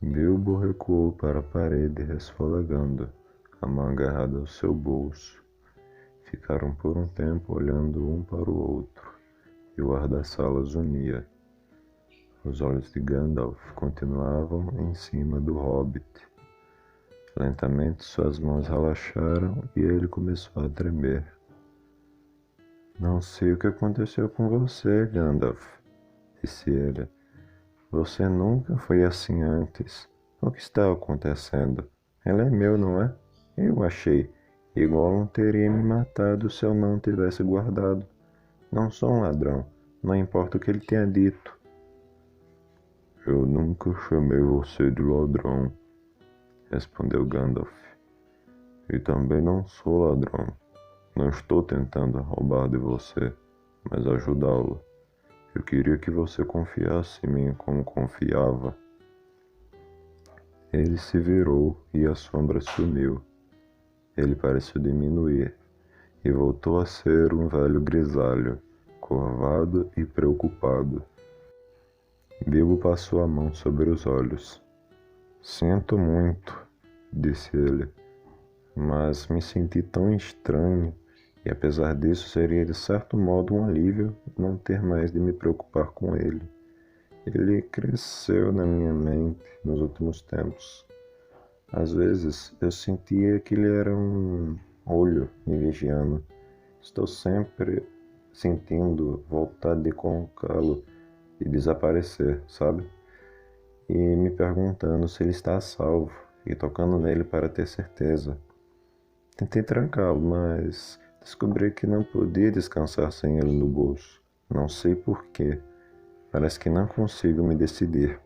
Bilbo recuou para a parede, resfolegando, a mão agarrada ao seu bolso. Ficaram por um tempo olhando um para o outro, e o ar da sala os unia. Os olhos de Gandalf continuavam em cima do hobbit. Lentamente suas mãos relaxaram e ele começou a tremer. Não sei o que aconteceu com você, Gandalf, disse ele. Você nunca foi assim antes. O que está acontecendo? Ele é meu, não é? Eu achei. Gollum teria me matado se eu não tivesse guardado. Não sou um ladrão. Não importa o que ele tenha dito. Eu nunca chamei você de ladrão, respondeu Gandalf. E também não sou ladrão. Não estou tentando roubar de você, mas ajudá-lo. Eu queria que você confiasse em mim como confiava. Ele se virou e a sombra sumiu. Ele pareceu diminuir e voltou a ser um velho grisalho, curvado e preocupado. Bilbo passou a mão sobre os olhos. Sinto muito, disse ele, mas me senti tão estranho. E apesar disso, seria de certo modo um alívio não ter mais de me preocupar com ele. Ele cresceu na minha mente nos últimos tempos. Às vezes, eu sentia que ele era um olho me vigiando. Estou sempre sentindo vontade de colocá-lo e desaparecer, sabe? E me perguntando se ele está a salvo e tocando nele para ter certeza. Tentei trancá-lo, mas descobri que não podia descansar sem ele no bolso. Não sei porquê. Parece que não consigo me decidir.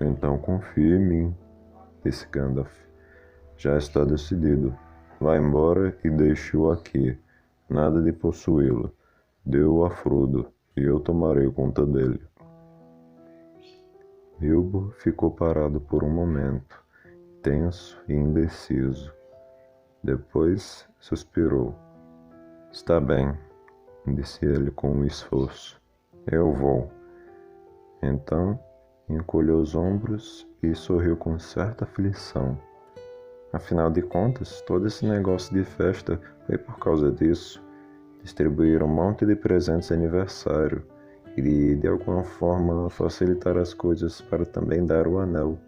Então confie em mim, disse Gandalf. Já está decidido. Vá embora e deixe-o aqui. Nada de possuí-lo. Dê-o a Frodo e eu tomarei conta dele. Bilbo ficou parado por um momento, tenso e indeciso. Depois suspirou. Está bem, disse ele com um esforço. Eu vou. Então, encolheu os ombros e sorriu com certa aflição. Afinal de contas, todo esse negócio de festa foi por causa disso. Distribuir um monte de presentes de aniversário e de alguma forma facilitar as coisas para também dar o anel.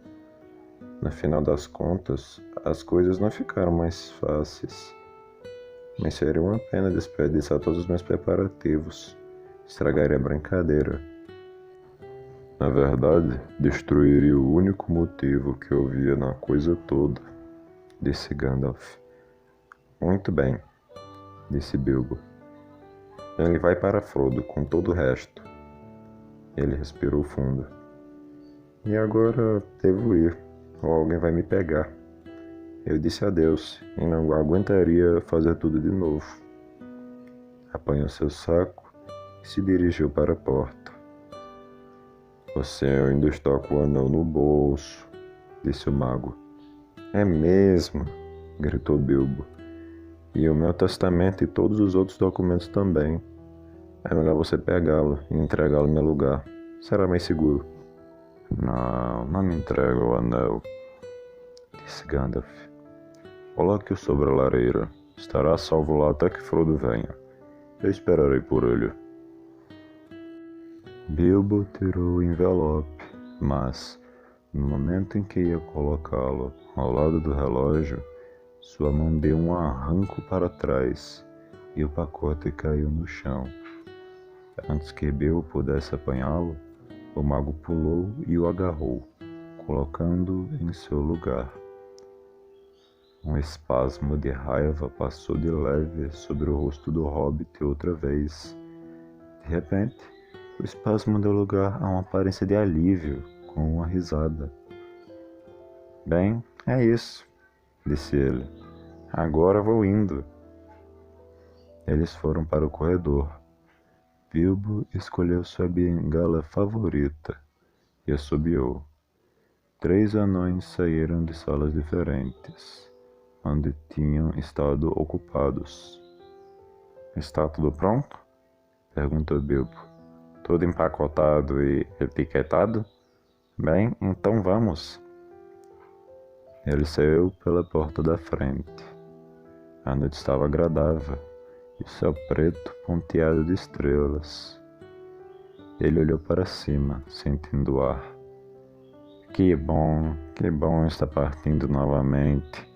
No final das contas, as coisas não ficaram mais fáceis. Mas seria uma pena desperdiçar todos os meus preparativos. Estragaria a brincadeira. Na verdade, destruiria o único motivo que eu via na coisa toda, disse Gandalf. Muito bem, disse Bilbo. Ele vai para Frodo com todo o resto. Ele respirou fundo. E agora devo ir, ou alguém vai me pegar. Eu disse adeus e não aguentaria fazer tudo de novo. Apanhou seu saco e se dirigiu para a porta. Você ainda está com o anel no bolso, disse o mago. É mesmo, gritou Bilbo. E o meu testamento e todos os outros documentos também. É melhor você pegá-lo e entregá-lo no meu lugar. Será mais seguro. Não me entrega o anel, disse Gandalf. Coloque-o sobre a lareira. Estará salvo lá até que Frodo venha. Eu esperarei por ele. Bilbo tirou o envelope, mas, no momento em que ia colocá-lo ao lado do relógio, sua mão deu um arranco para trás e o pacote caiu no chão. Antes que Bilbo pudesse apanhá-lo, o mago pulou e o agarrou, colocando-o em seu lugar. Um espasmo de raiva passou de leve sobre o rosto do hobbit outra vez. De repente, o espasmo deu lugar a uma aparência de alívio, com uma risada. Bem, é isso, disse ele. Agora vou indo. Eles foram para o corredor. Bilbo escolheu sua bengala favorita e assobiou. 3 anões saíram de salas diferentes, onde tinham estado ocupados. Está tudo pronto? Perguntou Bilbo. Tudo empacotado e etiquetado? Bem, então vamos. Ele saiu pela porta da frente. A noite estava agradável e o céu preto ponteado de estrelas. Ele olhou para cima, sentindo o ar. Que bom estar partindo novamente,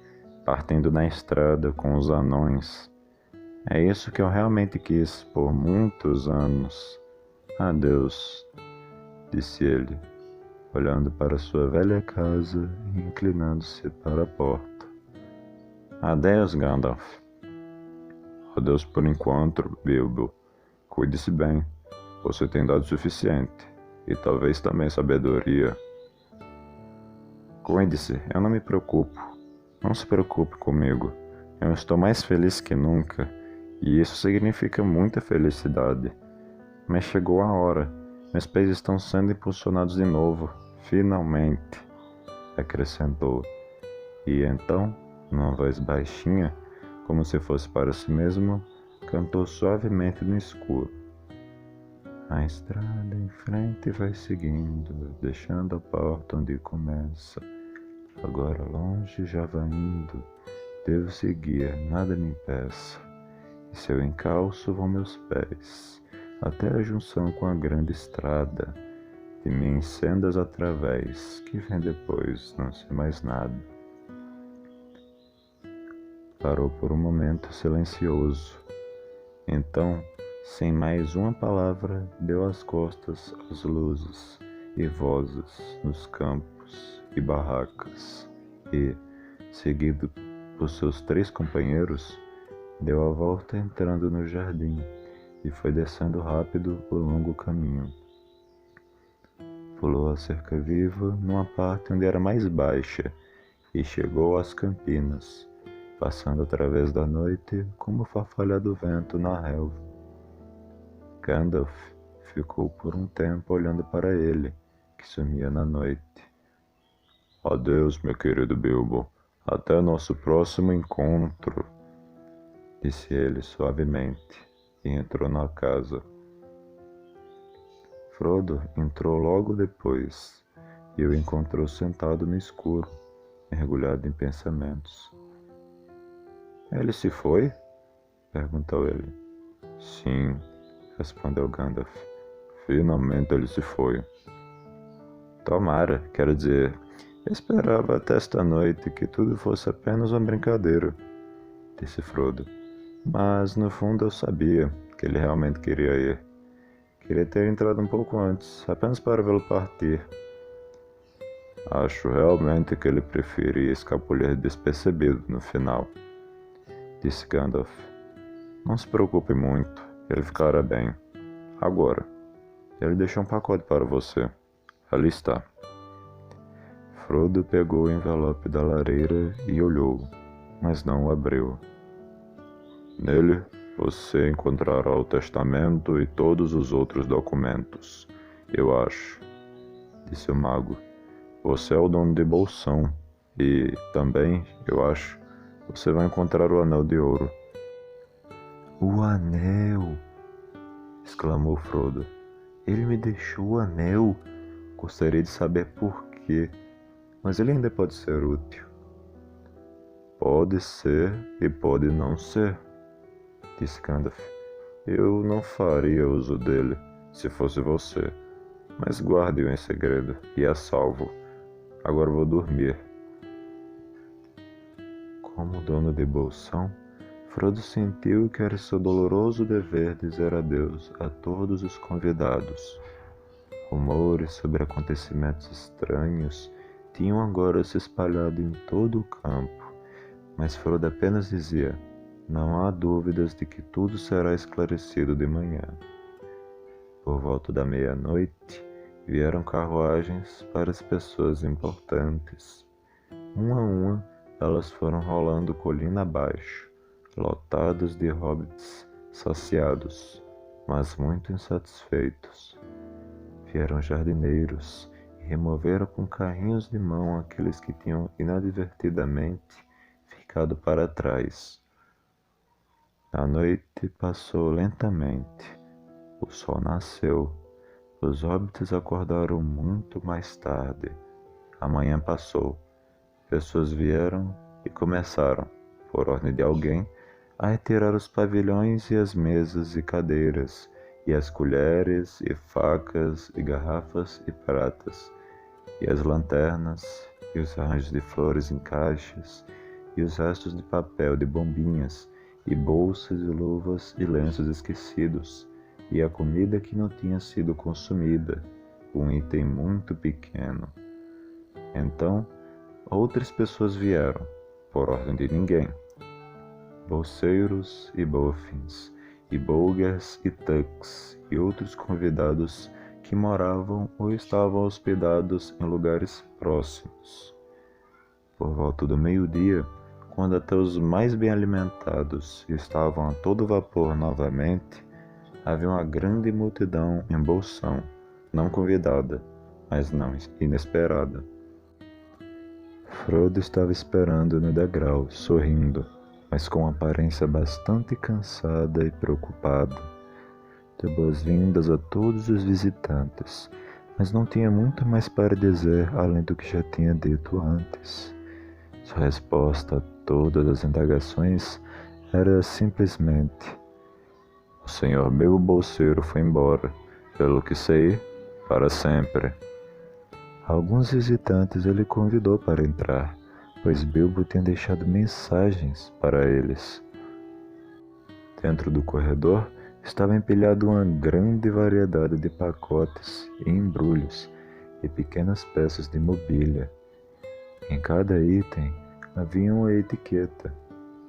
partindo na estrada com os anões. É isso que eu realmente quis por muitos anos. Adeus, disse ele, olhando para sua velha casa e inclinando-se para a porta. Adeus, Gandalf. Adeus por enquanto, Bilbo. Cuide-se bem. Você tem dado o suficiente. E talvez também sabedoria. Cuide-se, eu não me preocupo. Não se preocupe comigo. Eu estou mais feliz que nunca. E isso significa muita felicidade. Mas chegou a hora. Meus pés estão sendo impulsionados de novo. Finalmente, acrescentou. E então, numa voz baixinha, como se fosse para si mesmo, cantou suavemente no escuro. A estrada em frente vai seguindo, deixando a porta onde começa. Agora longe já vai indo, devo seguir, nada me impeça. E seu encalço vão meus pés, até a junção com a grande estrada. De minhas sendas através, que vem depois, não sei mais nada. Parou por um momento silencioso. Então, sem mais uma palavra, deu as costas às luzes e vozes nos campos e barracas e, seguido por seus 3 companheiros, deu a volta entrando no jardim e foi descendo rápido o longo caminho. Pulou a cerca viva numa parte onde era mais baixa e chegou às campinas, passando através da noite como o farfalhar do vento na relva. Gandalf ficou por um tempo olhando para ele, que sumia na noite. Adeus, meu querido Bilbo. Até nosso próximo encontro, disse ele suavemente, e entrou na casa. Frodo entrou logo depois, e o encontrou sentado no escuro, mergulhado em pensamentos. Ele se foi? Perguntou ele. Sim, respondeu Gandalf. Finalmente ele se foi. Tomara, quero dizer, esperava até esta noite que tudo fosse apenas uma brincadeira, disse Frodo. Mas no fundo eu sabia que ele realmente queria ir. Queria ter entrado um pouco antes, apenas para vê-lo partir. Acho realmente que ele preferia escapulir despercebido no final, disse Gandalf. Não se preocupe muito, ele ficará bem. Agora, ele deixou um pacote para você. Ali está. Frodo pegou o envelope da lareira e olhou, mas não o abriu. Nele, você encontrará o testamento e todos os outros documentos, eu acho, disse o mago. Você é o dono de Bolsão e, também, eu acho, você vai encontrar o Anel de Ouro. O anel! Exclamou Frodo. Ele me deixou o anel. Gostaria de saber por quê, mas ele ainda pode ser útil. Pode ser e pode não ser, disse Gandalf. Eu não faria uso dele, se fosse você, mas guarde-o em segredo e a salvo. Agora vou dormir. Como dono de Bolsão, Frodo sentiu que era seu doloroso dever dizer adeus a todos os convidados. Rumores sobre acontecimentos estranhos tinham agora se espalhado em todo o campo, mas Frodo apenas dizia: não há dúvidas de que tudo será esclarecido de manhã. Por volta da meia-noite, vieram carruagens para as pessoas importantes. Uma a uma, elas foram rolando colina abaixo, lotadas de hobbits saciados, mas muito insatisfeitos. Vieram jardineiros e removeram com carrinhos de mão aqueles que tinham inadvertidamente ficado para trás. A noite passou lentamente. O sol nasceu, Os hobbits acordaram muito mais tarde. A manhã passou. Pessoas vieram e começaram, por ordem de alguém, a retirar os pavilhões e as mesas e cadeiras, e as colheres e facas e garrafas e pratas, e as lanternas, e os arranjos de flores em caixas, e os restos de papel de bombinhas, e bolsas e luvas e lenços esquecidos, e a comida que não tinha sido consumida, um item muito pequeno. Então, outras pessoas vieram, por ordem de ninguém. Bolseiros e Boffins, e Bolgers e Tucks, e outros convidados que moravam ou estavam hospedados em lugares próximos. Por volta do meio-dia, quando até os mais bem alimentados estavam a todo vapor novamente, havia uma grande multidão em Bolsão, não convidada, mas não inesperada. Frodo estava esperando no degrau, sorrindo, mas com aparência bastante cansada e preocupada. Deu boas-vindas a todos os visitantes, mas não tinha muito mais para dizer além do que já tinha dito antes. Sua resposta a todas as indagações era simplesmente: o Sr. Bilbo Bolseiro foi embora, pelo que sei, para sempre. Alguns visitantes ele convidou para entrar, pois Bilbo tinha deixado mensagens para eles. Dentro do corredor estava empilhado uma grande variedade de pacotes e embrulhos e pequenas peças de mobília. Em cada item havia uma etiqueta.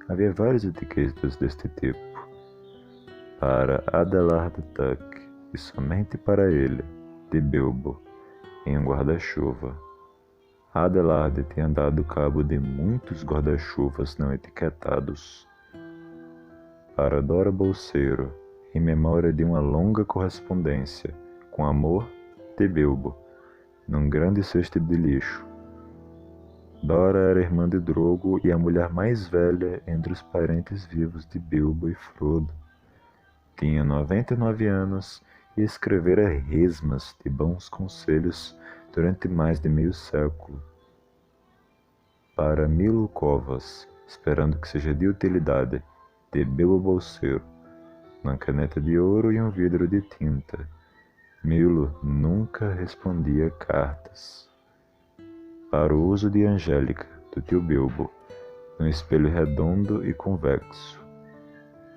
Havia várias etiquetas deste tipo. Para Adelard Tuck, e somente para ele, de Bilbo, em um guarda-chuva. Adelard tinha dado cabo de muitos guarda-chuvas não etiquetados. Para Dora Bolseiro, em memória de uma longa correspondência, com amor, de Bilbo, num grande cesto de lixo. Dora era irmã de Drogo e a mulher mais velha entre os parentes vivos de Bilbo e Frodo. Tinha 99 anos e escrevera resmas de bons conselhos durante mais de meio século. Para Milo Covas, esperando que seja de utilidade, de Bilbo Bolseiro, uma caneta de ouro e um vidro de tinta. Milo nunca respondia cartas. Para o uso de Angélica, do tio Bilbo, um espelho redondo e convexo.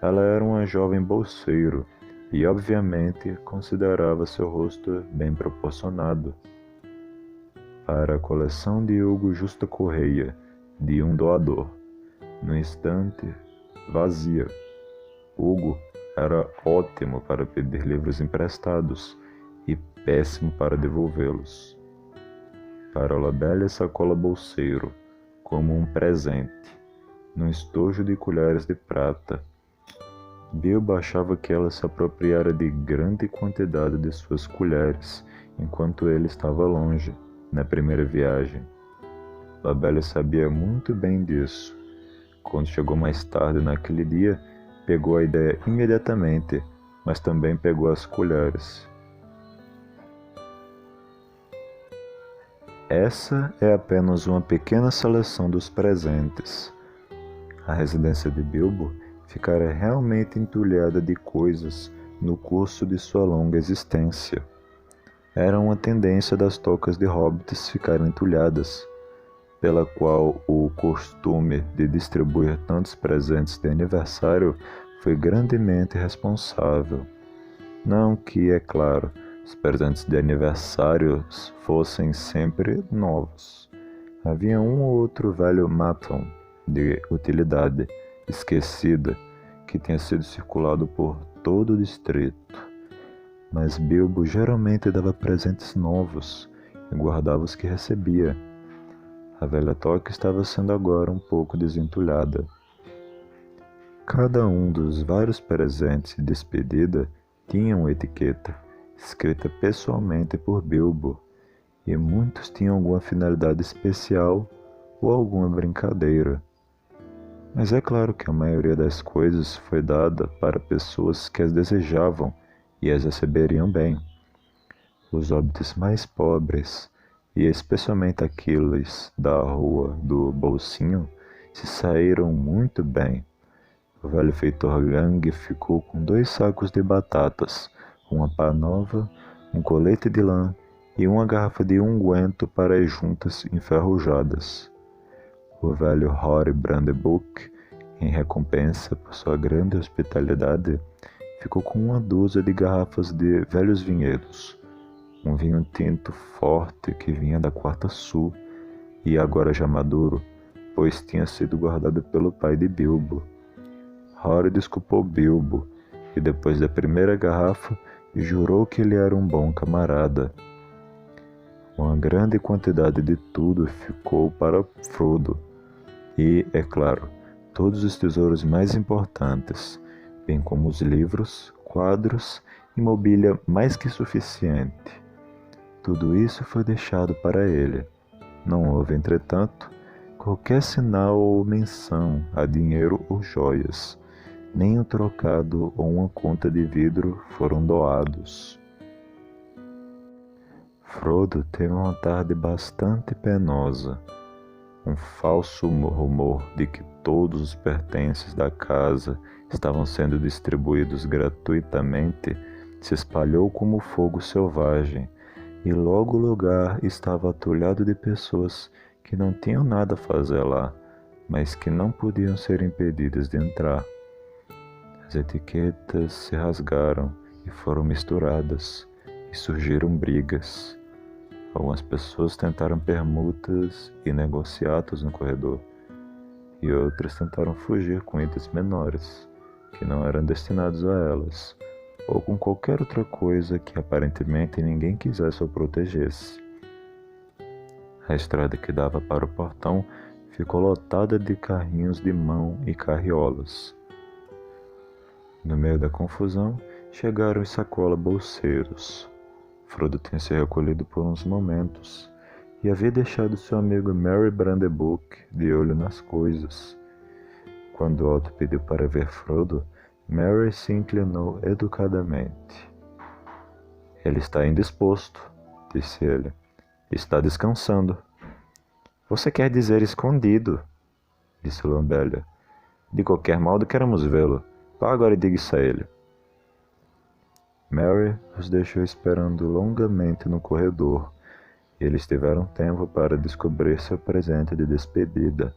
Ela era uma jovem bolseiro e, obviamente, considerava seu rosto bem proporcionado. Para a coleção de Hugo Justo Correia, de um doador, no instante, vazia. Hugo era ótimo para pedir livros emprestados e péssimo para devolvê-los. Para a Labélia Sacola Bolseiro, como um presente, num estojo de colheres de prata. Bilbo achava que ela se apropriara de grande quantidade de suas colheres, enquanto ele estava longe, na primeira viagem. Labélia sabia muito bem disso. Quando chegou mais tarde naquele dia, pegou a ideia imediatamente, mas também pegou as colheres. Essa é apenas uma pequena seleção dos presentes. A residência de Bilbo ficara realmente entulhada de coisas no curso de sua longa existência. Era uma tendência das tocas de hobbits ficarem entulhadas, pela qual o costume de distribuir tantos presentes de aniversário foi grandemente responsável. Não que, é claro, os presentes de aniversário fossem sempre novos. Havia um ou outro velho maton de utilidade esquecida que tinha sido circulado por todo o distrito. Mas Bilbo geralmente dava presentes novos e guardava os que recebia. A velha toca estava sendo agora um pouco desentulhada. Cada um dos vários presentes de despedida tinha uma etiqueta, escrita pessoalmente por Bilbo, e muitos tinham alguma finalidade especial ou alguma brincadeira. Mas é claro que a maioria das coisas foi dada para pessoas que as desejavam e as receberiam bem. Os hobbits mais pobres, e especialmente aqueles da rua do Bolsinho, se saíram muito bem. O velho feitor Gang ficou com 2 sacos de batatas, uma pá nova, um colete de lã e uma garrafa de unguento para as juntas enferrujadas. O velho Rory Brandenburg, em recompensa por sua grande hospitalidade, ficou com uma dúzia de garrafas de velhos vinhedos, um vinho tinto forte que vinha da Quarta Sul e agora já maduro, pois tinha sido guardado pelo pai de Bilbo. Rory desculpou Bilbo e depois da primeira garrafa jurou que ele era um bom camarada. Uma grande quantidade de tudo ficou para Frodo e, é claro, todos os tesouros mais importantes, bem como os livros, quadros e mobília mais que suficiente. Tudo isso foi deixado para ele. Não houve, entretanto, qualquer sinal ou menção a dinheiro ou joias. Nem um trocado ou uma conta de vidro foram doados. Frodo teve uma tarde bastante penosa. Um falso rumor de que todos os pertences da casa estavam sendo distribuídos gratuitamente se espalhou como fogo selvagem, e logo o lugar estava atulhado de pessoas que não tinham nada a fazer lá, mas que não podiam ser impedidas de entrar. As etiquetas se rasgaram e foram misturadas, e surgiram brigas. Algumas pessoas tentaram permutas e negociatos no corredor, e outras tentaram fugir com itens menores, que não eram destinados a elas, ou com qualquer outra coisa que aparentemente ninguém quisesse ou protegesse. A estrada que dava para o portão ficou lotada de carrinhos de mão e carriolas. No meio da confusão, chegaram os sacola-bolseiros. Frodo tinha se recolhido por uns momentos e havia deixado seu amigo Merry Brandenburg de olho nas coisas. Quando Otto pediu para ver Frodo, Merry se inclinou educadamente. Ele está indisposto, disse ele. Está descansando. Você quer dizer escondido, disse Lombellia. De qualquer modo queremos vê-lo. Vá agora e diga isso a ele. Merry os deixou esperando longamente no corredor, e eles tiveram tempo para descobrir seu presente de despedida,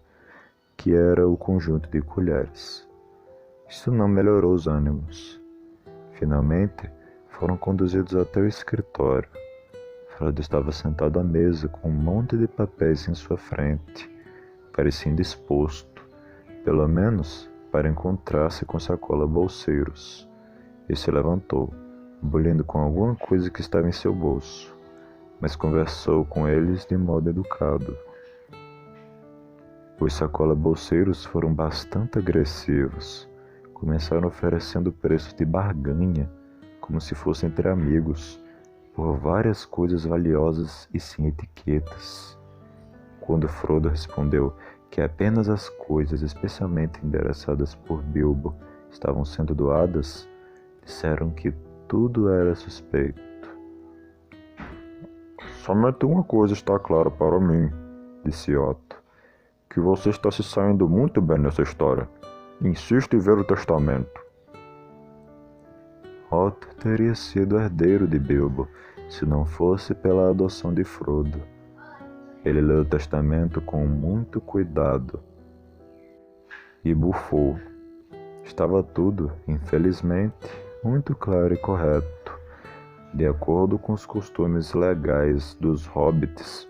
que era o conjunto de colheres. Isso não melhorou os ânimos. Finalmente, foram conduzidos até o escritório. Frodo estava sentado à mesa com um monte de papéis em sua frente, parecia indisposto, pelo menos para encontrar-se com sacola-bolseiros, e se levantou, bolhando com alguma coisa que estava em seu bolso, mas conversou com eles de modo educado. Os sacola-bolseiros foram bastante agressivos. Começaram oferecendo preços de barganha, como se fossem entre amigos, por várias coisas valiosas e sem etiquetas. Quando Frodo respondeu que apenas as coisas especialmente endereçadas por Bilbo estavam sendo doadas, disseram que tudo era suspeito. Somente uma coisa está clara para mim, disse Otto, que você está se saindo muito bem nessa história. Insisto em ver o testamento. Otto teria sido herdeiro de Bilbo, se não fosse pela adoção de Frodo. Ele leu o testamento com muito cuidado e bufou. Estava tudo, infelizmente, muito claro e correto, de acordo com os costumes legais dos hobbits,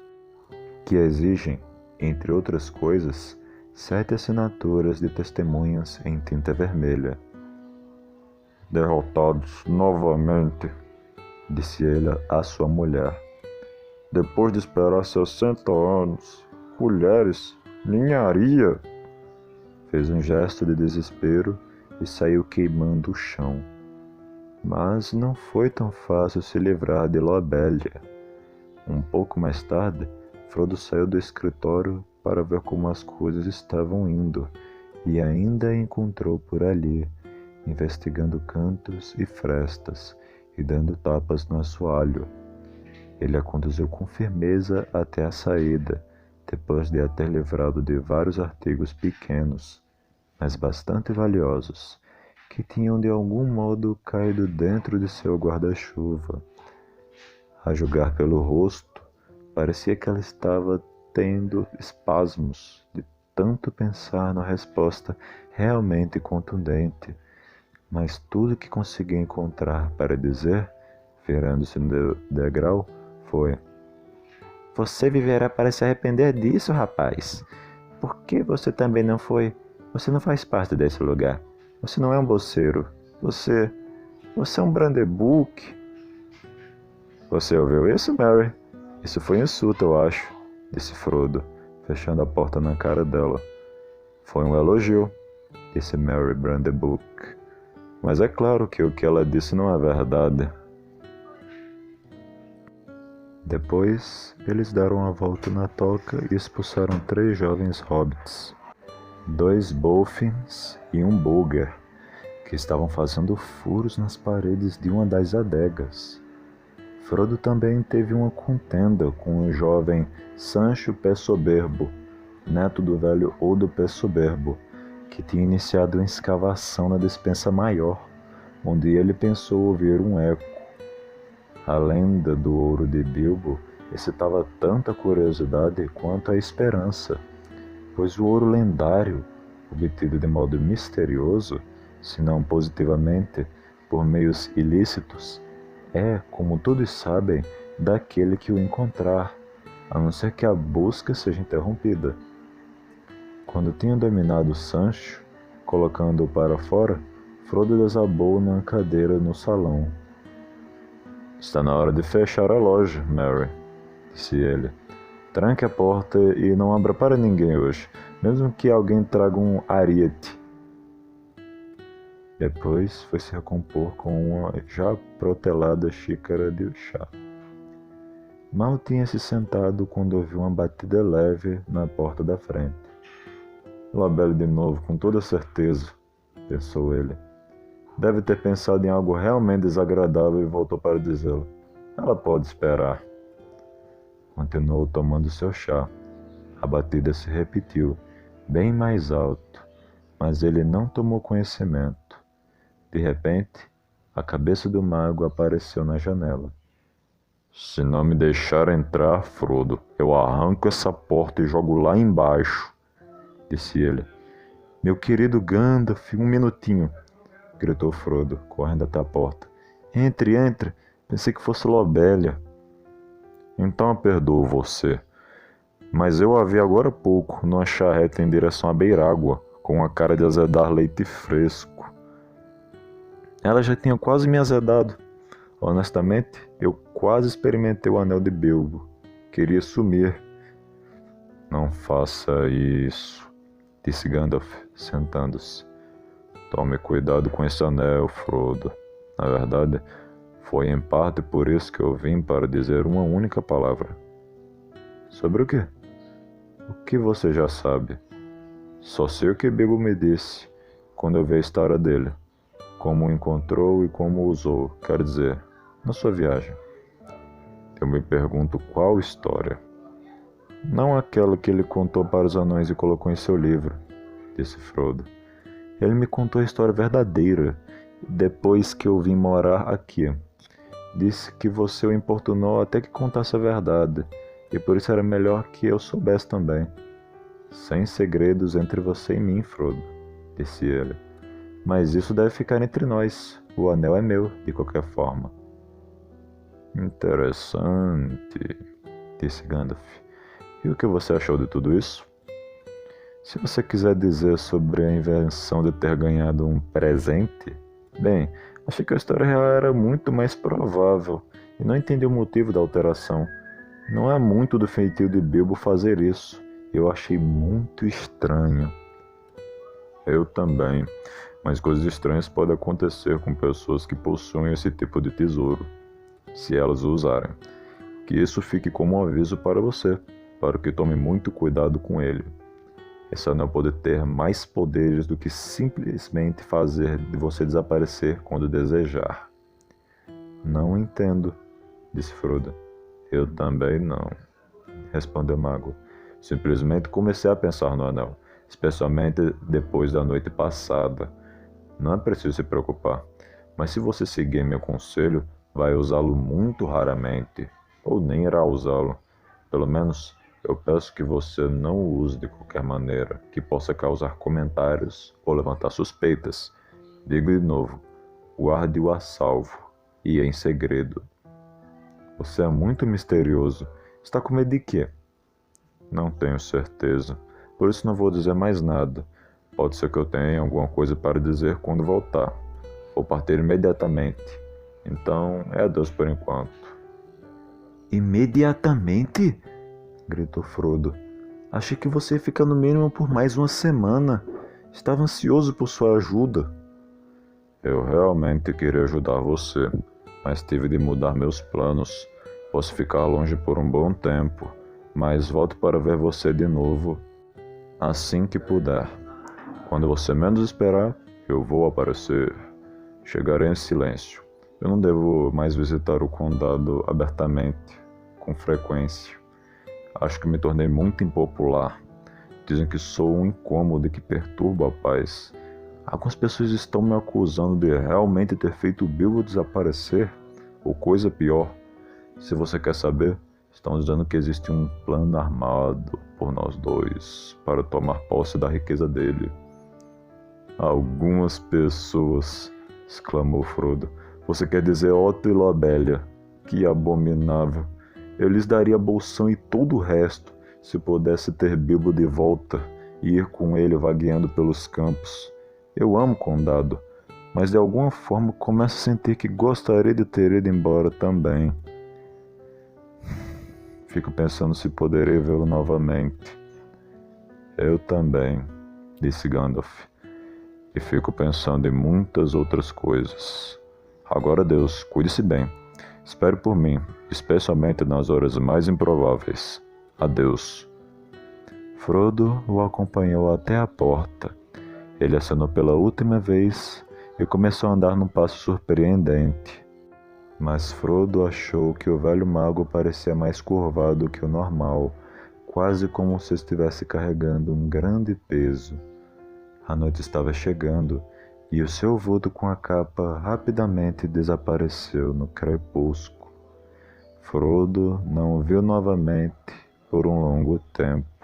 que exigem, entre outras coisas, 7 assinaturas de testemunhas em tinta vermelha. Derrotados novamente, disse ele à sua mulher. Depois de esperar 60 anos, colheres, ninharia. Fez um gesto de desespero e saiu queimando o chão. Mas não foi tão fácil se livrar de Lobelia. Um pouco mais tarde, Frodo saiu do escritório para ver como as coisas estavam indo e ainda a encontrou por ali, investigando cantos e frestas e dando tapas no assoalho. Ele a conduziu com firmeza até a saída, depois de a ter livrado de vários artigos pequenos, mas bastante valiosos, que tinham de algum modo caído dentro de seu guarda-chuva. A julgar pelo rosto, parecia que ela estava tendo espasmos de tanto pensar na resposta realmente contundente, mas tudo que conseguiu encontrar para dizer, virando-se no degrau, foi: "Você viverá para se arrepender disso, rapaz. Por que você também não foi? Você não faz parte desse lugar. Você não é um bolseiro. Você é um Brandebuck." "Você ouviu isso, Mary? Isso foi insulto, eu acho", disse Frodo, fechando a porta na cara dela. "Foi um elogio", disse Mary Brandebuck. "Mas é claro que o que ela disse não é verdade." Depois, eles deram a volta na toca e expulsaram 3 jovens hobbits, 2 bolfins e um bugger, que estavam fazendo furos nas paredes de uma das adegas. Frodo também teve uma contenda com o jovem Sancho Pé Soberbo, neto do velho Odo Pé Soberbo, que tinha iniciado uma escavação na despensa maior, onde ele pensou ouvir um eco. A lenda do ouro de Bilbo excitava tanta curiosidade quanto a esperança, pois o ouro lendário, obtido de modo misterioso, se não positivamente por meios ilícitos, é, como todos sabem, daquele que o encontrar, a não ser que a busca seja interrompida. Quando tinham dominado Sancho, colocando-o para fora, Frodo desabou na cadeira no salão. "Está na hora de fechar a loja, Mary", disse ele. "Tranque a porta e não abra para ninguém hoje, mesmo que alguém traga um ariete." Depois foi se recompor com uma já protelada xícara de chá. Mal tinha se sentado quando ouviu uma batida leve na porta da frente. "Labelle de novo, com toda certeza", pensou ele. Deve ter pensado em algo realmente desagradável e voltou para dizê-lo. "Ela pode esperar." Continuou tomando seu chá. A batida se repetiu, bem mais alto, mas ele não tomou conhecimento. De repente, a cabeça do mago apareceu na janela. "Se não me deixar entrar, Frodo, eu arranco essa porta e jogo lá embaixo", disse ele. "Meu querido Gandalf, um minutinho", gritou Frodo, correndo até a porta. Entre, entre. Pensei que fosse Lobelia." "Então eu perdoo você. Mas eu a vi agora há pouco, numa charreta em direção à Beirágua, com a cara de azedar leite fresco." "Ela já tinha quase me azedado. Honestamente, eu quase experimentei o anel de Bilbo. Queria sumir." "Não faça isso", disse Gandalf, sentando-se. "Tome cuidado com esse anel, Frodo. Na verdade, foi em parte por isso que eu vim para dizer uma única palavra." "Sobre o quê?" "O que você já sabe. Só sei o que Bilbo me disse quando eu vi a história dele. Como o encontrou e como o usou, quer dizer, na sua viagem." "Eu me pergunto qual história." "Não aquela que ele contou para os anões e colocou em seu livro", disse Frodo. "Ele me contou a história verdadeira, depois que eu vim morar aqui. Disse que você o importunou até que contasse a verdade, e por isso era melhor que eu soubesse também." "Sem segredos entre você e mim, Frodo", disse ele. "Mas isso deve ficar entre nós. O anel é meu, de qualquer forma." "Interessante", disse Gandalf. "E o que você achou de tudo isso?" "Se você quiser dizer sobre a invenção de ter ganhado um presente, bem, achei que a história real era muito mais provável e não entendi o motivo da alteração. Não é muito do feitio de Bilbo fazer isso. Eu achei muito estranho." "Eu também, mas coisas estranhas podem acontecer com pessoas que possuem esse tipo de tesouro, se elas o usarem. Que isso fique como um aviso para você, para que tome muito cuidado com ele. Esse anel pode ter mais poderes do que simplesmente fazer de você desaparecer quando desejar." "Não entendo", disse Frodo. Eu também não, respondeu o mago. Simplesmente comecei a pensar no anel, especialmente depois da noite passada. Não é preciso se preocupar, mas se você seguir meu conselho, vai usá-lo muito raramente, ou nem irá usá-lo. Pelo menos, eu peço que você não o use de qualquer maneira que possa causar comentários ou levantar suspeitas. Digo de novo, guarde-o a salvo e em segredo. Você é muito misterioso. Está com medo de quê? Não tenho certeza, por isso não vou dizer mais nada. Pode ser que eu tenha alguma coisa para dizer quando voltar. Vou partir imediatamente. Então, é adeus por enquanto. Imediatamente? Gritou Frodo. Achei que você ia ficar no mínimo por mais uma semana. Estava ansioso por sua ajuda. Eu realmente queria ajudar você, mas tive de mudar meus planos. Posso ficar longe por um bom tempo, mas volto para ver você de novo assim que puder. Quando você menos esperar, eu vou aparecer. Chegarei em silêncio. Eu não devo mais visitar o condado abertamente, com frequência. Acho que me tornei muito impopular. Dizem que sou um incômodo e que perturbo a paz. Algumas pessoas estão me acusando de realmente ter feito o Bilbo desaparecer, ou coisa pior. Se você quer saber, estão dizendo que existe um plano armado por nós dois para tomar posse da riqueza dele. Algumas pessoas, exclamou Frodo. Você quer dizer Otto e Lobelia? Que abominável. Eu lhes daria bolsão e todo o resto, se pudesse ter Bilbo de volta e ir com ele vagueando pelos campos. Eu amo o condado, mas de alguma forma começo a sentir que gostaria de ter ido embora também. Fico pensando se poderei vê-lo novamente. Eu também, disse Gandalf, e fico pensando em muitas outras coisas. Agora, Deus, cuide-se bem. Espere por mim, especialmente nas horas mais improváveis. Adeus. Frodo o acompanhou até a porta. Ele acenou pela última vez e começou a andar num passo surpreendente. Mas Frodo achou que o velho mago parecia mais curvado que o normal, quase como se estivesse carregando um grande peso. A noite estava chegando e o seu vulto com a capa rapidamente desapareceu no crepúsculo. Frodo não o viu novamente por um longo tempo.